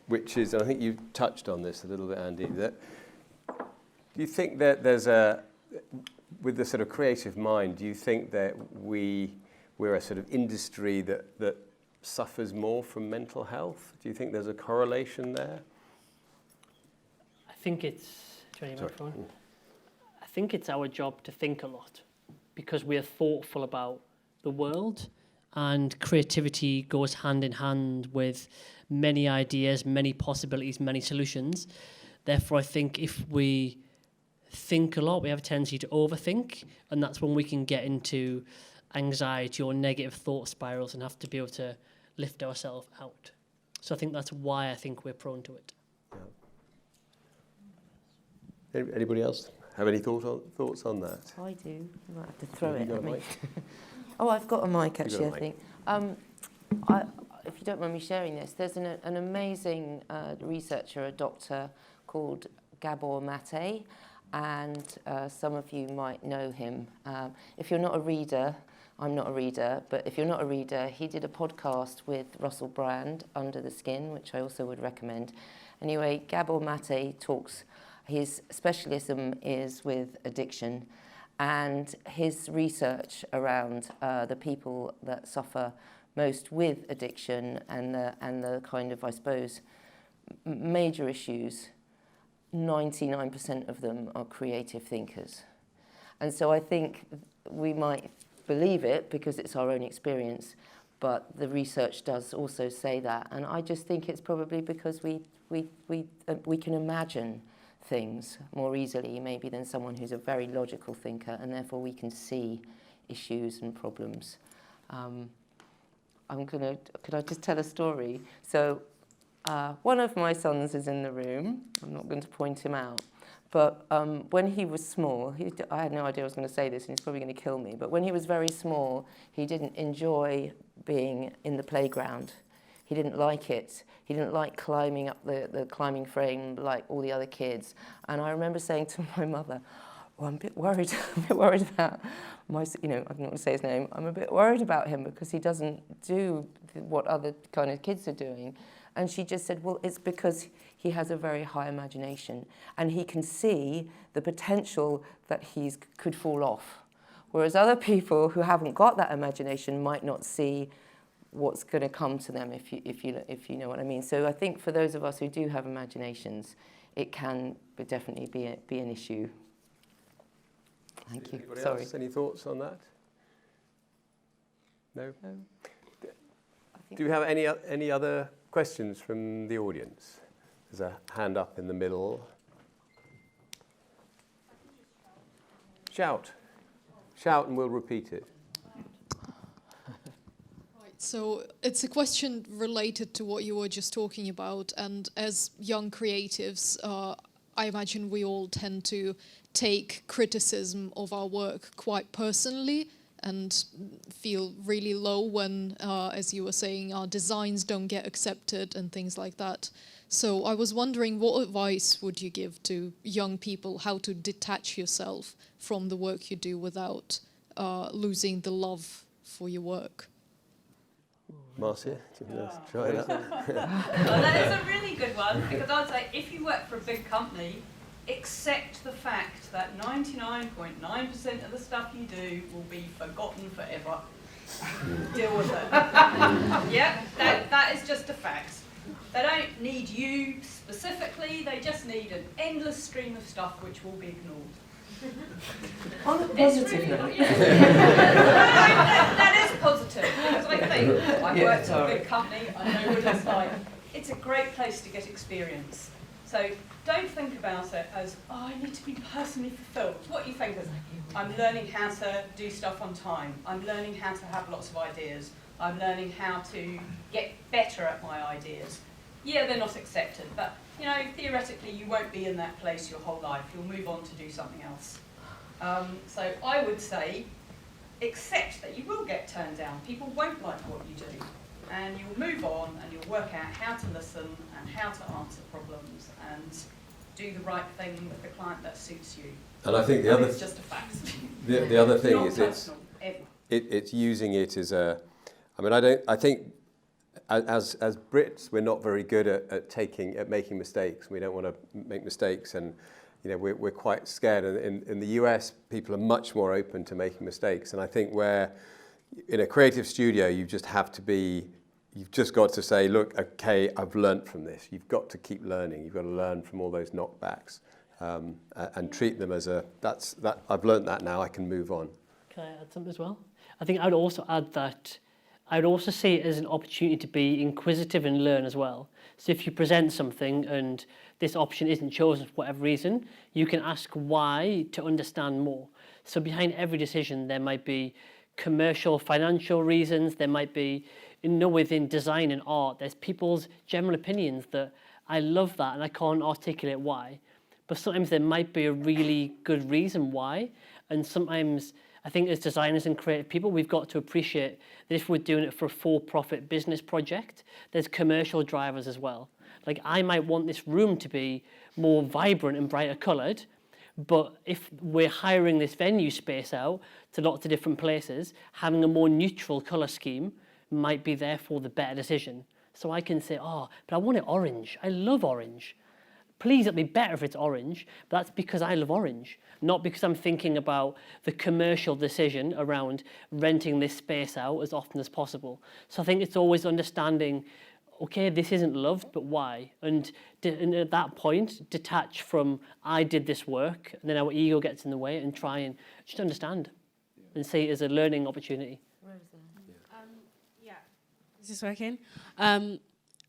which is, and I think you touched on this a little bit, Andy, that do you think that there's with the sort of creative mind, do you think that we're a sort of industry that suffers more from mental health? Do you think there's a correlation there? I think it's, I think it's our job to think a lot because we are thoughtful about the world, and creativity goes hand in hand with many ideas, many possibilities, many solutions. Therefore, I think if we think a lot, we have a tendency to overthink, and that's when we can get into anxiety or negative thought spirals and have to be able to lift ourselves out. So I think that's why I think we're prone to it. Yeah. Anybody else have any thoughts on that? I do. You might have to throw it at me. Oh, I've got a mic actually, I think. If you don't mind me sharing this, there's an amazing researcher, a doctor called Gabor Mate, and some of you might know him. If you're not a reader, I'm not a reader, but if you're not a reader, he did a podcast with Russell Brand, Under the Skin, which I also would recommend. Anyway, Gabor Mate talks, his specialism is with addiction, and his research around the people that suffer most with addiction and the kind of, I suppose, major issues, 99% of them are creative thinkers. And so I think we might believe it because it's our own experience, but the research does also say that. And I just think it's probably because we can imagine things more easily maybe than someone who's a very logical thinker, and therefore we can see issues and problems. Could I just tell a story? So one of my sons is in the room. I'm not going to point him out. But when he was small, I had no idea I was going to say this, and he's probably going to kill me. But when he was very small, he didn't enjoy being in the playground. He didn't like it. He didn't like climbing up the climbing frame like all the other kids. And I remember saying to my mother, "Oh, I'm a bit worried. I'm a bit worried about I'm not going to say his name. I'm a bit worried about him because he doesn't do what other kind of kids are doing." And she just said, "Well, it's because he has a very high imagination and he can see the potential that he could fall off. Whereas other people who haven't got that imagination might not see what's going to come to them, if you know what I mean." So I think for those of us who do have imaginations, it can definitely be an issue. Thank you. Anybody Sorry. else? Any thoughts on that? No? Do we have any other questions from the audience? There's a hand up in the middle. Shout. Shout and we'll repeat it. Right, so it's a question related to what you were just talking about, and as young creatives, I imagine we all tend to take criticism of our work quite personally and feel really low when, as you were saying, our designs don't get accepted and things like that. So I was wondering, what advice would you give to young people how to detach yourself from the work you do without losing the love for your work? Marcia, do you want to try that? Well, that is a really good one, because I'd say if you work for a big company, accept the fact that 99.9% of the stuff you do will be forgotten forever. Deal with it. Yeah, that is just a fact. They don't need you specifically, they just need an endless stream of stuff which will be ignored. On a positive note. That is positive, because I think I've worked for a big company, I know what it's like. It's a great place to get experience. So don't think about it as, oh, I need to be personally fulfilled. What you think is, I'm learning how to do stuff on time. I'm learning how to have lots of ideas. I'm learning how to get better at my ideas. Yeah, they're not accepted, but theoretically you won't be in that place your whole life. You'll move on to do something else. So I would say, accept that you will get turned down. People won't like what you do. And you'll move on and you'll work out how to listen and how to answer problems and do the right thing with the client that suits you. And I think it's just a fact. The other thing Not is personal, it's using it as a. I mean, I think as Brits, we're not very good at making mistakes. We don't want to make mistakes, and we're quite scared. And in the US, people are much more open to making mistakes. And I think where in a creative studio, you've just got to say, look, okay, I've learnt from this. You've got to keep learning. You've got to learn from all those knockbacks and treat them as I've learnt that now, I can move on. Can I add something as well? I think I'd also add that I'd also see it as an opportunity to be inquisitive and learn as well. So if you present something and this option isn't chosen for whatever reason, you can ask why to understand more. So behind every decision, there might be commercial, financial reasons. There might be, within design and art, there's people's general opinions that I love that and I can't articulate why. But sometimes there might be a really good reason why. And sometimes I think as designers and creative people, we've got to appreciate that if we're doing it for a for-profit business project, there's commercial drivers as well. Like I might want this room to be more vibrant and brighter coloured, but if we're hiring this venue space out to lots of different places, having a more neutral colour scheme might be therefore the better decision. So I can say, but I want it orange. I love orange. Please, it'd be better if it's orange, but that's because I love orange, not because I'm thinking about the commercial decision around renting this space out as often as possible. So I think it's always understanding, okay, this isn't loved, but why? And at that point, detach from, I did this work, and then our ego gets in the way, and try and just understand and see it as a learning opportunity. Is this working?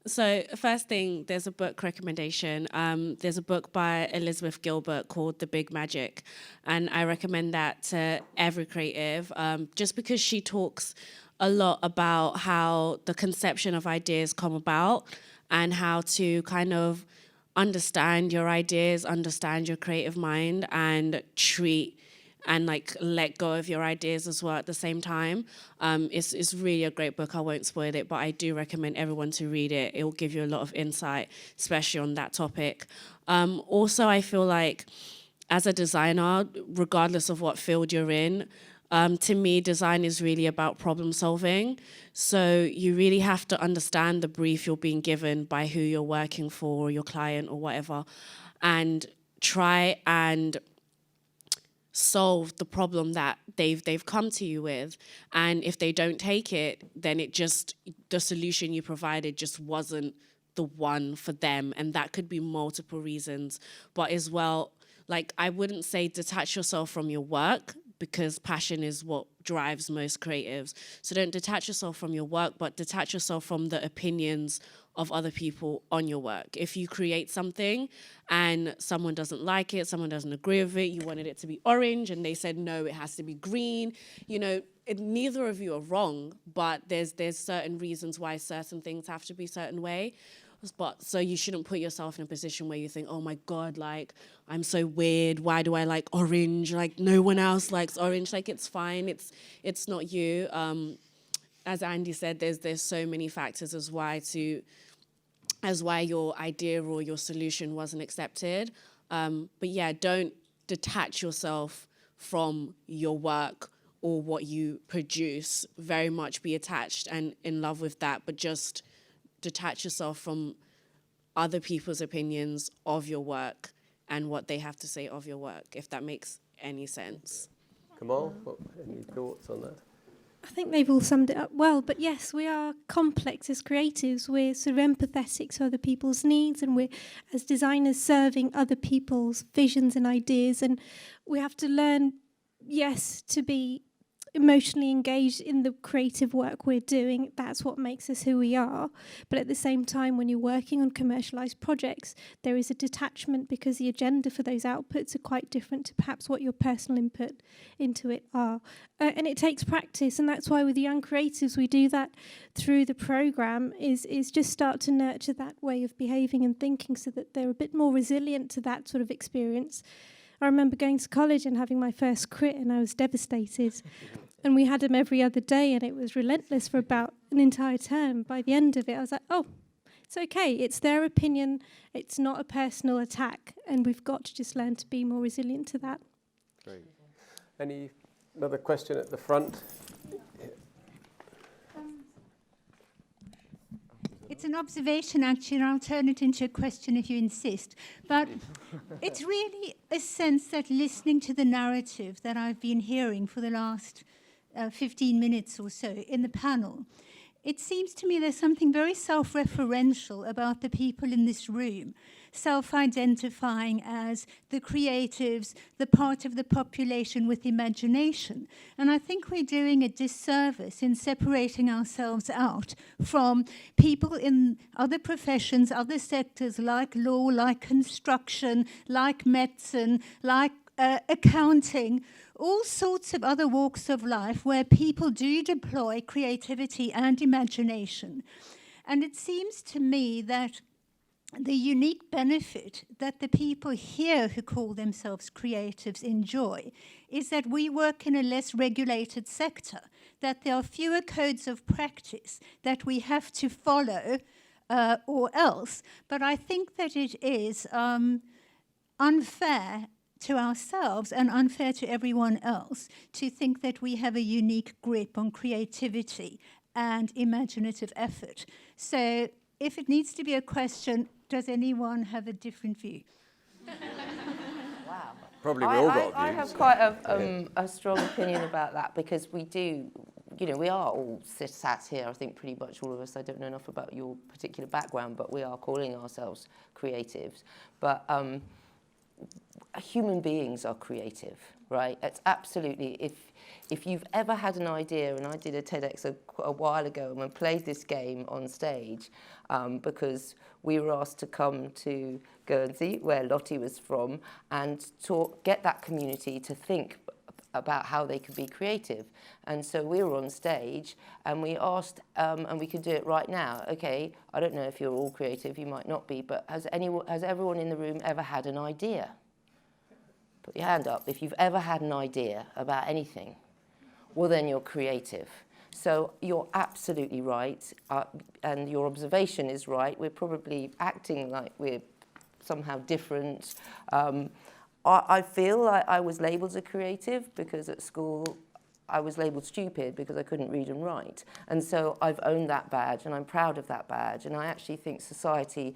So first thing, there's a book recommendation. There's a book by Elizabeth Gilbert called The Big Magic, and I recommend that to every creative, just because she talks a lot about how the conception of ideas come about and how to kind of understand your ideas, understand your creative mind, and treat and let go of your ideas as well at the same time. It's really a great book. I won't spoil it, but I do recommend everyone to read it. It will give you a lot of insight, especially on that topic. Also, I feel like as a designer, regardless of what field you're in, to me, design is really about problem solving. So you really have to understand the brief you're being given by who you're working for, or your client or whatever, and try and solve the problem that they've come to you with. And if they don't take it, then the solution you provided just wasn't the one for them. And that could be multiple reasons. But as well, I wouldn't say detach yourself from your work, because passion is what drives most creatives. So don't detach yourself from your work, but detach yourself from the opinions of other people on your work. If you create something and someone doesn't like it, someone doesn't agree with it, you wanted it to be orange and they said, no, it has to be green, neither of you are wrong, but there's certain reasons why certain things have to be a certain way. But so you shouldn't put yourself in a position where you think, oh my God, I'm so weird. Why do I like orange? No one else likes orange. It's fine. It's not you. As Andy said, there's so many factors as why your idea or your solution wasn't accepted. But yeah, don't detach yourself from your work or what you produce. Very much be attached and in love with that, but just detach yourself from other people's opinions of your work and what they have to say of your work, if that makes any sense. Kamal, any thoughts on that? I think they've all summed it up well, but yes, we are complex as creatives. We're sort of empathetic to other people's needs, and we're, as designers, serving other people's visions and ideas, and we have to learn, yes, to be emotionally engaged in the creative work we're doing. That's what makes us who we are. But at the same time, when you're working on commercialized projects, there is a detachment because the agenda for those outputs are quite different to perhaps what your personal input into it are. And it takes practice, and that's why with young creatives we do that through the program, is just start to nurture that way of behaving and thinking so that they're a bit more resilient to that sort of experience. I remember going to college and having my first crit, and I was devastated. And we had them every other day, and it was relentless for about an entire term. By the end of it, I was like, oh, it's okay. It's their opinion. It's not a personal attack. And we've got to just learn to be more resilient to that. Great. Another question at the front? an observation, actually, and I'll turn it into a question if you insist. But it's really a sense that listening to the narrative that I've been hearing for the last 15 minutes or so in the panel, it seems to me there's something very self-referential about the people in this room, self-identifying as the creatives, the part of the population with imagination. And I think we're doing a disservice in separating ourselves out from people in other professions, other sectors like law, like construction, like medicine, like accounting, all sorts of other walks of life where people do deploy creativity and imagination. And it seems to me that the unique benefit that the people here who call themselves creatives enjoy is that we work in a less regulated sector, that there are fewer codes of practice that we have to follow or else. But I think that it is unfair to ourselves and unfair to everyone else to think that we have a unique grip on creativity and imaginative effort. So if it needs to be a question, does anyone have a different view? Wow. Probably we all got views. I have quite a strong opinion about that, because we do, you know, we are all sat here, I think pretty much all of us. I don't know enough about your particular background, but we are calling ourselves creatives. But human beings are creative, right? It's absolutely, if you've ever had an idea, and I did a TEDx a while ago, and we played this game on stage because we were asked to come to Guernsey, where Lottie was from, and get that community to think about how they could be creative. And so we were on stage, and we asked, and we could do it right now. Okay, I don't know if you're all creative, you might not be, but has everyone in the room ever had an idea? Put your hand up if you've ever had an idea about anything. Well, then you're creative. So you're absolutely right, and your observation is right. We're probably acting like we're somehow different. I feel like I was labelled a creative because at school I was labelled stupid because I couldn't read and write. And so I've owned that badge, and I'm proud of that badge. And I actually think society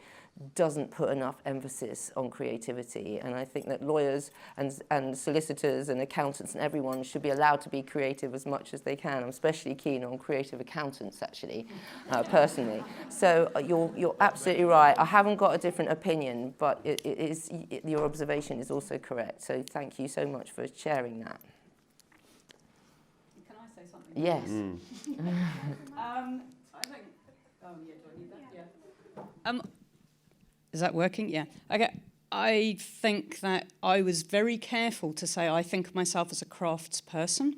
doesn't put enough emphasis on creativity. And I think that lawyers and solicitors and accountants and everyone should be allowed to be creative as much as they can. I'm especially keen on creative accountants, actually, personally. So you're absolutely right. I haven't got a different opinion, but your observation is also correct. So thank you so much for sharing that. Can I say something? Yes. I think. Oh yeah, do I need that? Yeah. Is that working? Yeah. Okay. I think that I was very careful to say I think of myself as a crafts person.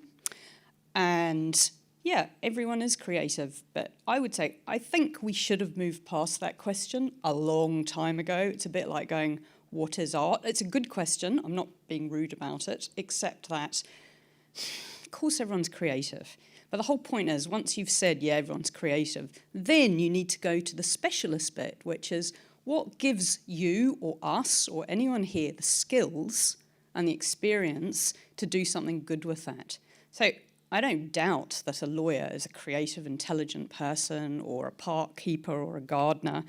And yeah, everyone is creative. But I would say I think we should have moved past that question a long time ago. It's a bit like going, what is art? It's a good question. I'm not being rude about it, except that, of course, everyone's creative. But the whole point is, once you've said, yeah, everyone's creative, then you need to go to the specialist bit, which is, what gives you or us or anyone here the skills and the experience to do something good with that? So I don't doubt that a lawyer is a creative, intelligent person, or a park keeper or a gardener,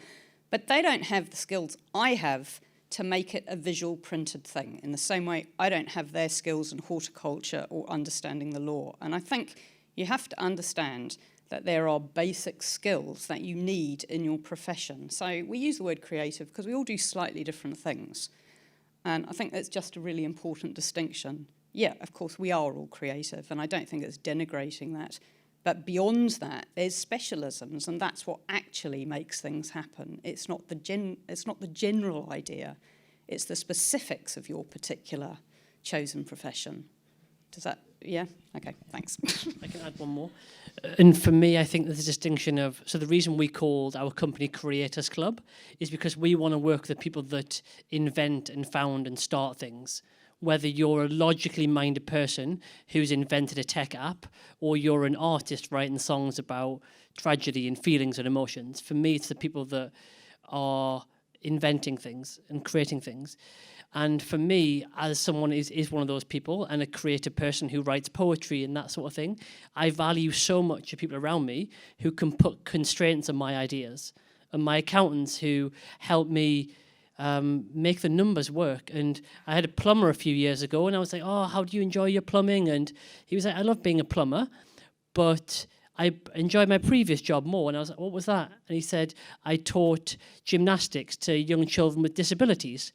but they don't have the skills I have to make it a visual printed thing, in the same way I don't have their skills in horticulture or understanding the law. And I think you have to understand that there are basic skills that you need in your profession. So we use the word creative because we all do slightly different things. And I think that's just a really important distinction. Yeah, of course, we are all creative, and I don't think it's denigrating that. But beyond that, there's specialisms, and that's what actually makes things happen. It's not the general idea. It's the specifics of your particular chosen profession. Does that, yeah? Okay, thanks. I can add one more. And for me, I think there's a distinction of, so the reason we called our company Creators Club is because we want to work with the people that invent and found and start things. Whether you're a logically minded person who's invented a tech app, or you're an artist writing songs about tragedy and feelings and emotions. For me, it's the people that are inventing things and creating things. And for me, as someone is one of those people and a creative person who writes poetry and that sort of thing, I value so much of people around me who can put constraints on my ideas. and my accountants who helped me make the numbers work. And I had a plumber a few years ago, and I was like, oh, how do you enjoy your plumbing? And he was like, I love being a plumber, but I enjoyed my previous job more. And I was like, what was that? And he said, I taught gymnastics to young children with disabilities,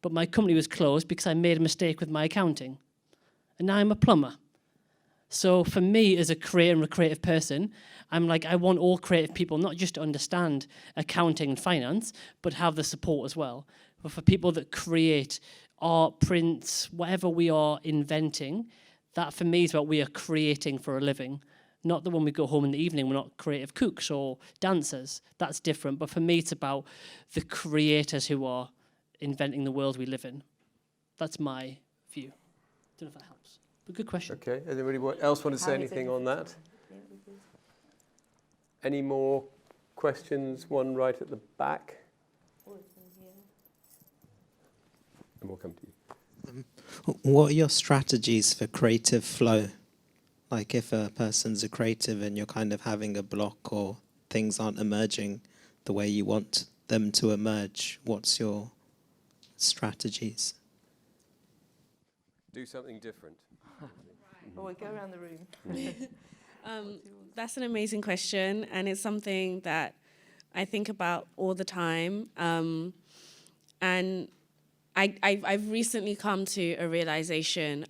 but my company was closed because I made a mistake with my accounting. And now I'm a plumber. So for me, as a creator and a creative person, I'm like, I want all creative people not just to understand accounting and finance, but have the support as well. But for people that create art, prints, whatever we are inventing, that for me is what we are creating for a living. Not that when we go home in the evening, we're not creative cooks or dancers. That's different. But for me, it's about the creators who are inventing the world we live in. That's my view. Don't know if that helps. But good question. Okay. Does anybody else want to say anything on that? Any more questions? One right at the back. And we'll come to you. What are your strategies for creative flow? Like if a person's a creative and you're kind of having a block or things aren't emerging the way you want them to emerge, what's your strategies? Do something different. Oh, we go around the room. That's an amazing question, and it's something that I think about all the time. And I've recently come to a realization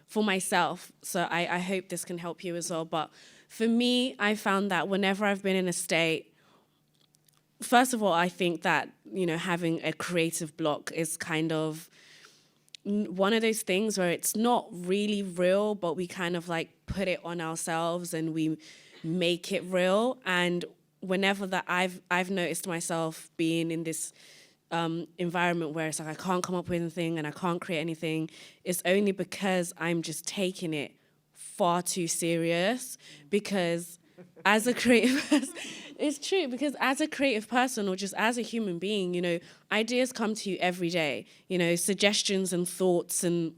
for myself, so I hope this can help you as well. But for me, I found that whenever I've been in a state, first of all, I think that, you know, having a creative block is kind of one of those things where it's not really real, but we kind of like put it on ourselves and we make it real. And whenever that I've noticed myself being in this environment where it's like I can't come up with anything and I can't create anything, it's only because I'm just taking it far too serious. Because as a creative person, it's true, because as a creative person or just as a human being, you know, ideas come to you every day. You know, suggestions and thoughts and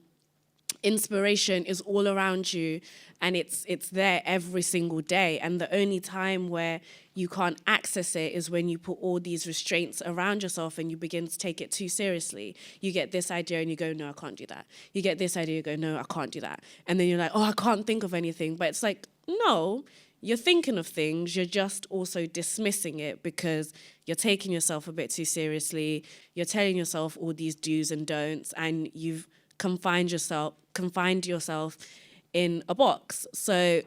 inspiration is all around you, and it's there every single day. And the only time where you can't access it is when you put all these restraints around yourself and you begin to take it too seriously. You get this idea and you go, no, I can't do that. You get this idea, you go, no, I can't do that. And then you're like, oh, I can't think of anything. But it's like, no, you're thinking of things, you're just also dismissing it because you're taking yourself a bit too seriously. You're telling yourself all these do's and don'ts, and you've confined yourself in a box. So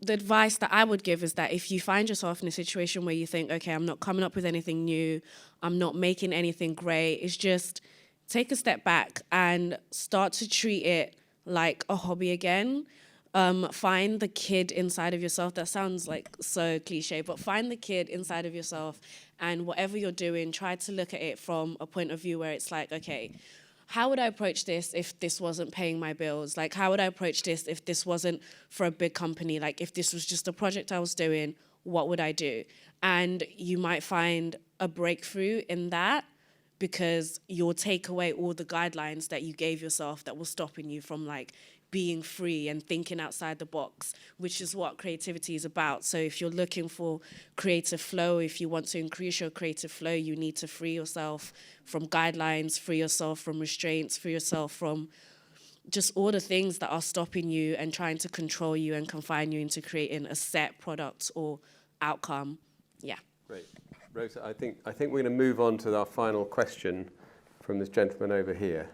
the advice that I would give is that if you find yourself in a situation where you think, okay, I'm not coming up with anything new, I'm not making anything great, it's just take a step back and start to treat it like a hobby again. Find the kid inside of yourself. That sounds like so cliche, but find the kid inside of yourself, and whatever you're doing, try to look at it from a point of view where it's like, okay, how would I approach this if this wasn't paying my bills? Like, how would I approach this if this wasn't for a big company? Like, if this was just a project I was doing, what would I do? And you might find a breakthrough in that, because you'll take away all the guidelines that you gave yourself that were stopping you from like being free and thinking outside the box, which is what creativity is about. So if you're looking for creative flow, if you want to increase your creative flow, you need to free yourself from guidelines, free yourself from restraints, free yourself from just all the things that are stopping you and trying to control you and confine you into creating a set product or outcome. Yeah. Great. Rosa, I think we're going to move on to our final question from this gentleman over here.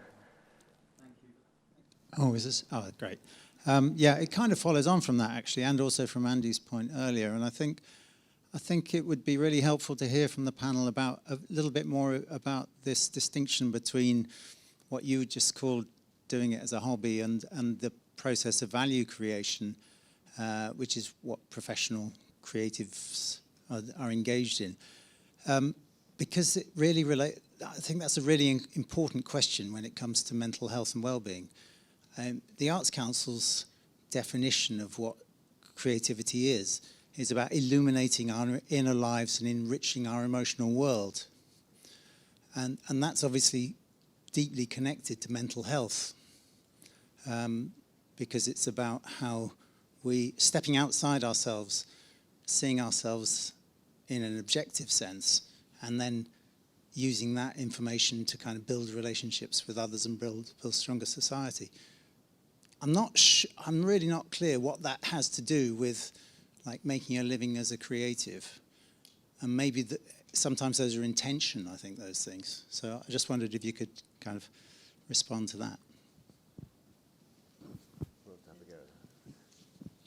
Oh, is this? Oh, great. Yeah, it kind of follows on from that, actually, and also from Andy's point earlier. And I think it would be really helpful to hear from the panel about a little bit more about this distinction between what you just called doing it as a hobby and the process of value creation, which is what professional creatives are engaged in. Because it really I think that's a really important question when it comes to mental health and well-being. The Arts Council's definition of what creativity is about illuminating our inner lives and enriching our emotional world. And that's obviously deeply connected to mental health, because it's about how we, stepping outside ourselves, seeing ourselves in an objective sense, and then using that information to kind of build relationships with others and build stronger society. I'm really not clear what that has to do with like making a living as a creative. And maybe sometimes those are in tension, I think, those things. So I just wondered if you could kind of respond to that.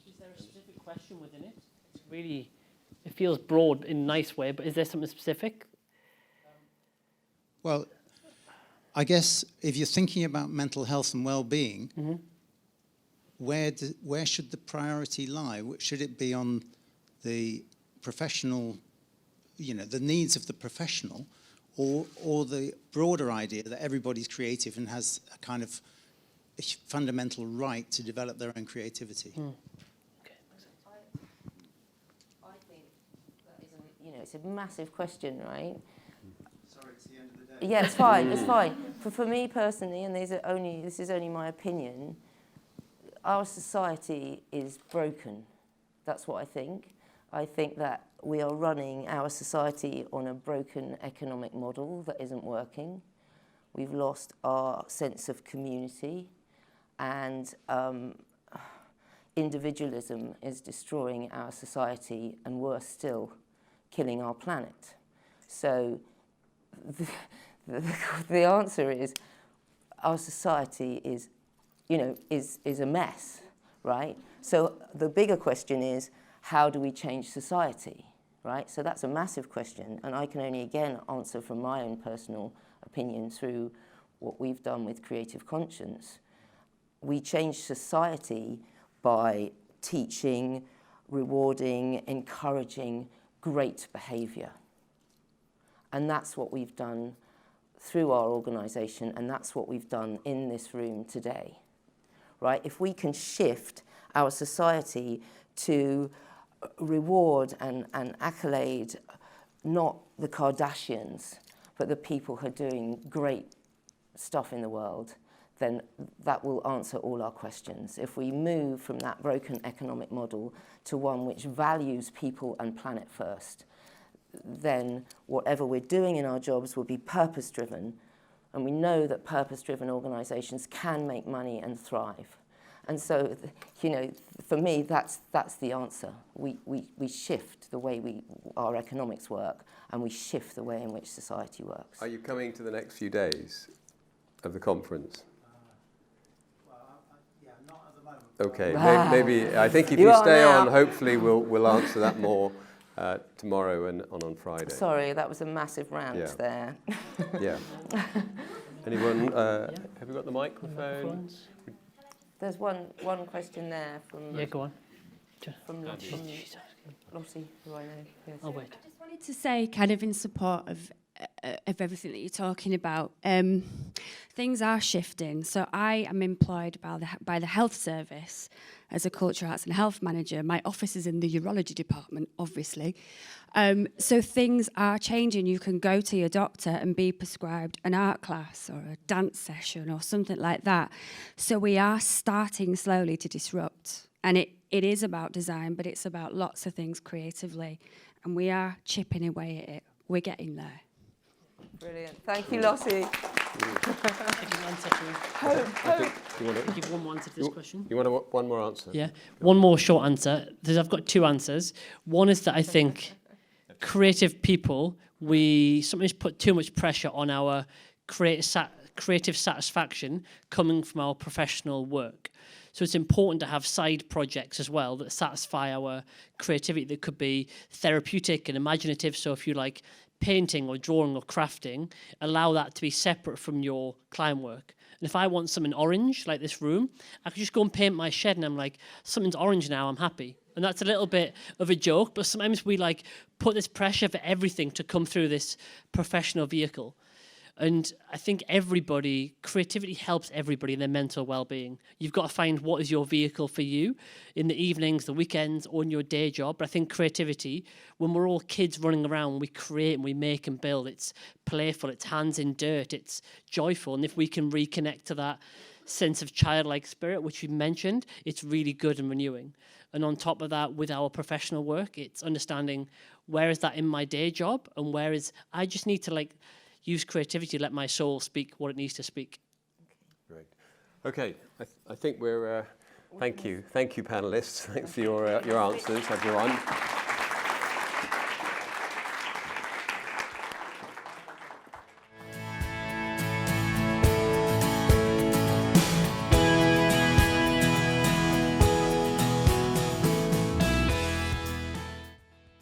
Is there a specific question within it? It's really, it feels broad in a nice way, but is there something specific? Well, I guess if you're thinking about mental health and well-being, where should the priority lie? Should it be on the professional, the needs of the professional, or the broader idea that everybody's creative and has a kind of a fundamental right to develop their own creativity? Okay. I think that is it's a massive question, right? Sorry, it's the end of the day. Yeah, it's fine. It's fine. For me personally, and this is only my opinion, our society is broken. That's what I think. I think that we are running our society on a broken economic model that isn't working. We've lost our sense of community, and individualism is destroying our society, and worse still, killing our planet. So the answer is our society is a mess, right? So the bigger question is, how do we change society, right? So that's a massive question, and I can only, again, answer from my own personal opinion through what we've done with Creative Conscience. We change society by teaching, rewarding, encouraging great behaviour. And that's what we've done through our organisation, and that's what we've done in this room today, right? If we can shift our society to reward and accolade not the Kardashians, but the people who are doing great stuff in the world, then that will answer all our questions. If we move from that broken economic model to one which values people and planet first, then whatever we're doing in our jobs will be purpose-driven, and we know that purpose-driven organisations can make money and thrive. And so, for me, that's the answer. We shift the way our economics work, and we shift the way in which society works. Are you coming to the next few days of the conference? Yeah, not at the moment. Okay, maybe I think if you stay on, hopefully we'll answer that more tomorrow and on Friday. Sorry, that was a massive rant there. Yeah. Anyone? Have you got the microphone? There's one question there from... Yeah, go on. From Lottie, who I know. Yes. I'll wait. I just wanted to say, kind of in support of everything that you're talking about, things are shifting. So I am employed by the health service as a culture, arts and health manager. My office is in the urology department, obviously. So things are changing. You can go to your doctor and be prescribed an art class or a dance session or something like that. So we are starting slowly to disrupt. And it is about design, but it's about lots of things creatively. And we are chipping away at it. We're getting there. Brilliant. Thank you, Lottie. Give one more answer to this question. You want one more answer? Yeah, one more short answer. I've got two answers. One is that I think creative people, we sometimes put too much pressure on our creative satisfaction coming from our professional work. So it's important to have side projects as well that satisfy our creativity, that could be therapeutic and imaginative. So if you like painting or drawing or crafting, allow that to be separate from your client work. And if I want something orange, like this room, I could just go and paint my shed and I'm like, something's orange now, I'm happy. And that's a little bit of a joke, but sometimes we like put this pressure for everything to come through this professional vehicle. And I think creativity helps everybody in their mental well-being. You've got to find what is your vehicle for you in the evenings, the weekends, or in your day job. But I think creativity, when we're all kids running around, we create and we make and build. It's playful, it's hands in dirt, it's joyful. And if we can reconnect to that sense of childlike spirit, which you mentioned, it's really good and renewing. And on top of that, with our professional work, it's understanding where is that in my day job, and where is I just need to like use creativity to let my soul speak what it needs to speak. Great. Okay, I think we're. Thank you, panelists. Thanks for your answers, everyone.